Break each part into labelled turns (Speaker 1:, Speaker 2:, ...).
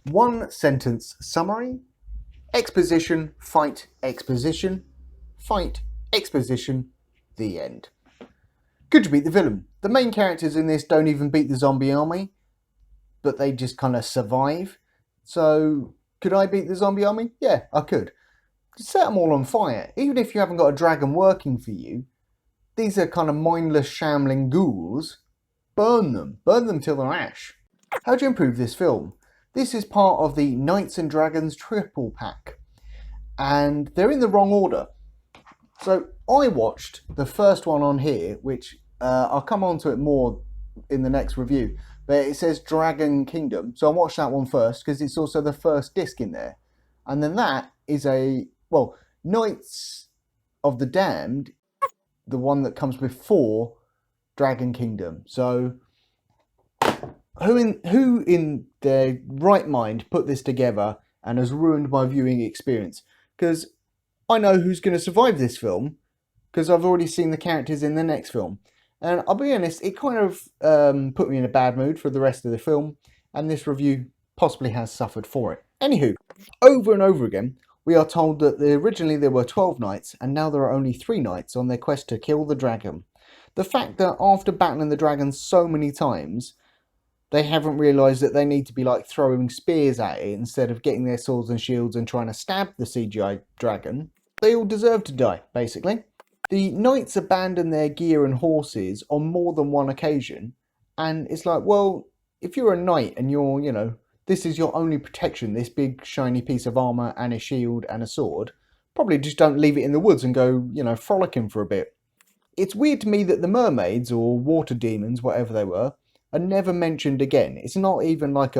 Speaker 1: One sentence summary: exposition, fight, exposition, fight, exposition, the end. Good to beat the villain. The main characters in this don't even beat the zombie army, but they just kind of survive. So, could I beat the zombie army? Yeah, I could. Set them all on fire. Even if you haven't got a dragon working for you, these are kind of mindless, shambling ghouls. Burn them till they're ash. How do you improve this film? This is part of the Knights and Dragons triple pack, and they're in the wrong order. So I watched the first one on here, which I'll come on to it more in the next review, but it says Dragon Kingdom. So I watched that one first because it's also the first disc in there. And then that is Knights of the Damned, the one that comes before Dragon Kingdom. So who in their right mind put this together and has ruined my viewing experience? Because I know who's going to survive this film because I've already seen the characters in the next film. And I'll be honest, it kind of put me in a bad mood for the rest of the film, and this review possibly has suffered for it. Anywho, over and over again, we are told that originally there were 12 knights, and now there are only 3 knights on their quest to kill the dragon. The fact that after battling the dragon so many times, they haven't realised that they need to be like throwing spears at it instead of getting their swords and shields and trying to stab the CGI dragon. They all deserve to die, basically. The knights abandon their gear and horses on more than one occasion, and it's like, well, if you're a knight and you're, this is your only protection, this big shiny piece of armour and a shield and a sword, probably just don't leave it in the woods and go, frolicking for a bit. It's weird to me that the mermaids, or water demons, whatever they were, are never mentioned again. It's not even like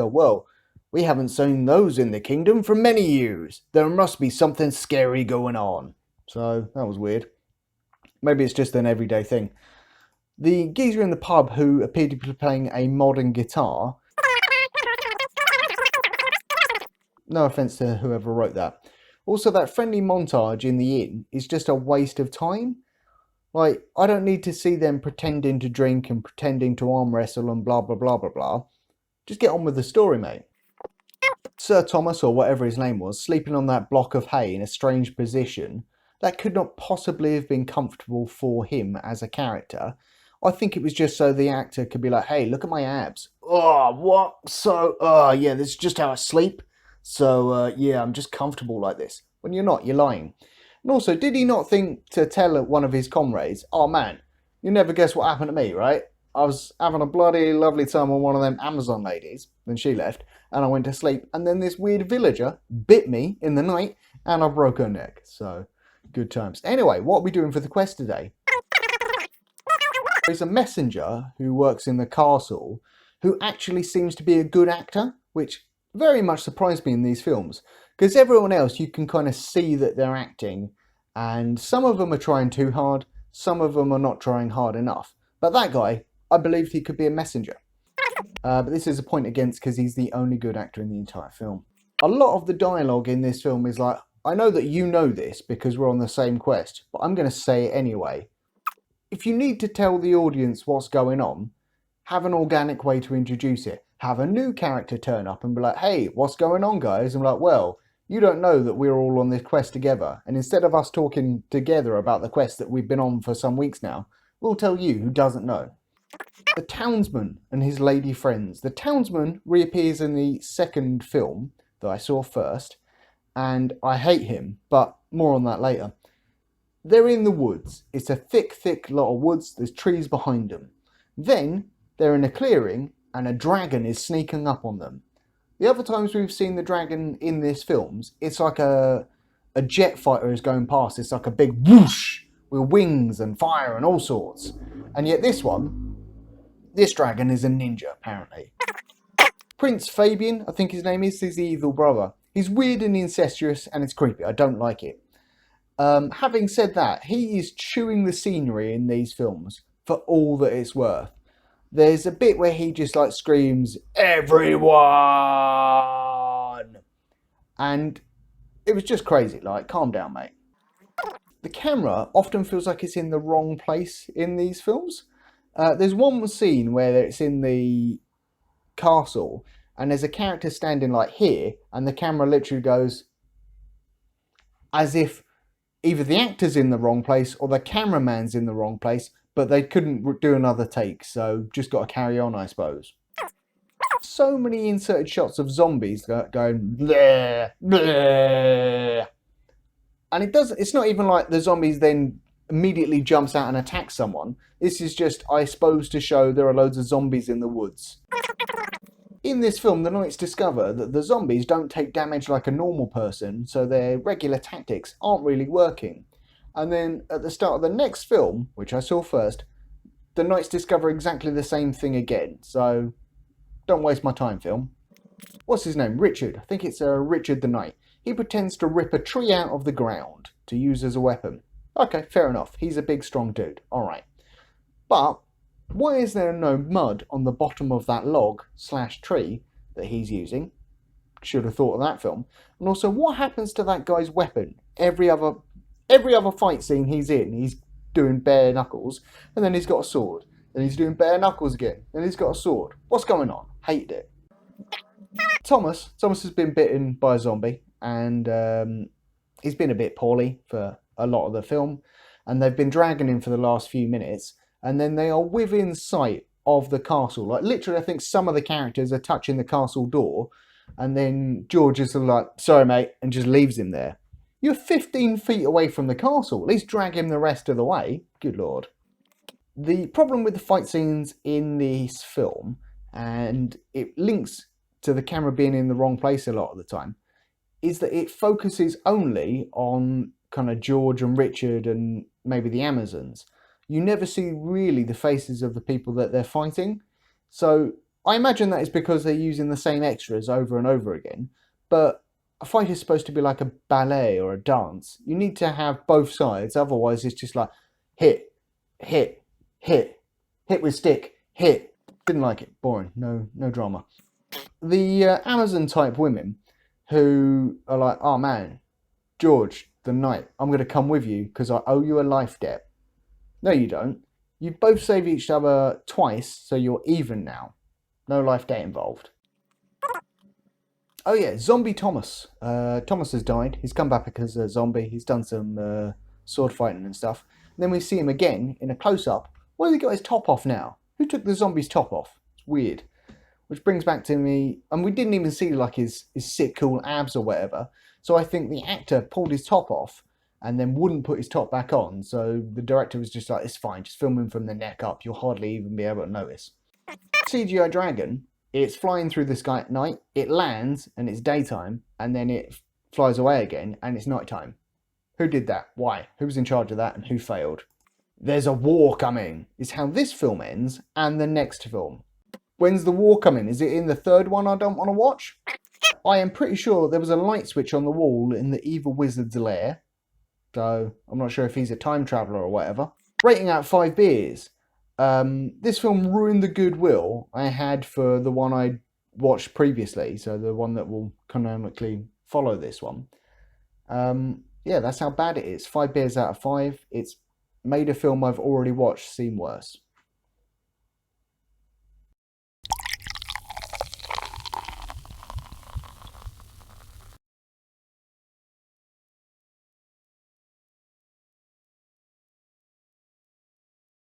Speaker 1: we haven't seen those in the kingdom for many years. There must be something scary going on. So, that was weird. Maybe it's just an everyday thing. The geezer in the pub who appeared to be playing a modern guitar. No offence to whoever wrote that. Also, that friendly montage in the inn is just a waste of time. Like, I don't need to see them pretending to drink and pretending to arm wrestle and blah blah blah blah blah. Just get on with the story, mate. Sir Thomas, or whatever his name was, sleeping on that block of hay in a strange position that could not possibly have been comfortable for him as a character. I think it was just so the actor could be like, hey, look at my abs. Oh, what? So, yeah, this is just how I sleep. So, yeah, I'm just comfortable like this. When you're not, you're lying. And also, did he not think to tell one of his comrades, oh man, you never guess what happened to me, right? I was having a bloody lovely time on one of them Amazon ladies, then she left, and I went to sleep, and then this weird villager bit me in the night, and I broke her neck. So, good times. Anyway, what are we doing for the quest today? There's a messenger who works in the castle who actually seems to be a good actor, which very much surprised me in these films. Because everyone else, you can kind of see that they're acting, and some of them are trying too hard, some of them are not trying hard enough. But that guy, I believed he could be a messenger. But this is a point against because he's the only good actor in the entire film. A lot of the dialogue in this film is like, I know that you know this because we're on the same quest, but I'm going to say it anyway. If you need to tell the audience what's going on, have an organic way to introduce it. Have a new character turn up and be like, hey, what's going on, guys? And I'm like, well, you don't know that we're all on this quest together. And instead of us talking together about the quest that we've been on for some weeks now, we'll tell you who doesn't know. The townsman and his lady friends. The townsman reappears in the second film that I saw first, and I hate him, but more on that later. They're in the woods. It's a thick lot of woods. There's trees behind them. Then they're in a clearing and a dragon is sneaking up on them. The other times we've seen the dragon in these films, it's like a jet fighter is going past. It's like a big whoosh with wings and fire and all sorts. And yet this dragon is a ninja, apparently. Prince Fabian, I think his name is, the evil brother. He's weird and incestuous and it's creepy. I don't like it. Having said that, he is chewing the scenery in these films for all that it's worth. There's a bit where he just like screams, everyone! And it was just crazy, like, calm down, mate. The camera often feels like it's in the wrong place in these films. There's one scene where it's in the castle and there's a character standing like here, and the camera literally goes as if either the actor's in the wrong place or the cameraman's in the wrong place, but they couldn't do another take, so just got to carry on, I suppose. So many inserted shots of zombies going bleh, bleh. And it's not even like the zombies then immediately jumps out and attacks someone. This is just, I suppose, to show there are loads of zombies in the woods. In this film, the Knights discover that the zombies don't take damage like a normal person, so their regular tactics aren't really working. And then at the start of the next film, which I saw first, the Knights discover exactly the same thing again. So don't waste my time, film. What's his name? Richard. I think it's Richard the Knight. He pretends to rip a tree out of the ground to use as a weapon. Okay, fair enough. He's a big, strong dude. Alright. But why is there no mud on the bottom of that log/tree that he's using? Should have thought of that film. And also, what happens to that guy's weapon? Every other fight scene he's in, he's doing bare knuckles, and then he's got a sword. And he's doing bare knuckles again, and he's got a sword. What's going on? Hated it. Thomas has been bitten by a zombie, and he's been a bit poorly for a lot of the film, and they've been dragging him for the last few minutes, and then they are within sight of the castle. Like, literally, I think some of the characters are touching the castle door, and then George is like, sorry mate, and just leaves him there. You're 15 feet away from the castle. At least drag him the rest of the way. Good lord. The problem with the fight scenes in this film, and it links to the camera being in the wrong place a lot of the time, is that it focuses only on kind of George and Richard and maybe the Amazons. You never see really the faces of the people that they're fighting. So I imagine that is because they're using the same extras over and over again. But a fight is supposed to be like a ballet or a dance. You need to have both sides. Otherwise, it's just like hit, hit, hit, hit with stick, hit. Didn't like it. Boring. No drama. The Amazon type women who are like, oh man, George, the Knight, I'm going to come with you because I owe you a life debt. No, you don't. You both saved each other twice, so you're even now. No life debt involved. Oh yeah, Zombie Thomas. Thomas has died. He's come back as a zombie. He's done some sword fighting and stuff. And then we see him again in a close-up. Why has he got his top off now? Who took the zombie's top off? It's weird. Which brings back to me, and we didn't even see like his sick cool abs or whatever. So I think the actor pulled his top off and then wouldn't put his top back on. So the director was just like, it's fine, just film him from the neck up. You'll hardly even be able to notice. CGI dragon, it's flying through the sky at night. It lands and it's daytime, and then it flies away again and it's nighttime. Who did that? Why? Who was in charge of that and who failed? There's a war coming, is how this film ends, and the next film. When's the war coming? Is it in the third one I don't want to watch? I am pretty sure there was a light switch on the wall in the evil wizard's lair. So I'm not sure if he's a time traveller or whatever. Rating out 5 beers. This film ruined the goodwill I had for the one I watched previously. So the one that will canonically follow this one. Yeah, that's how bad it is. 5 beers out of 5. It's made a film I've already watched seem worse.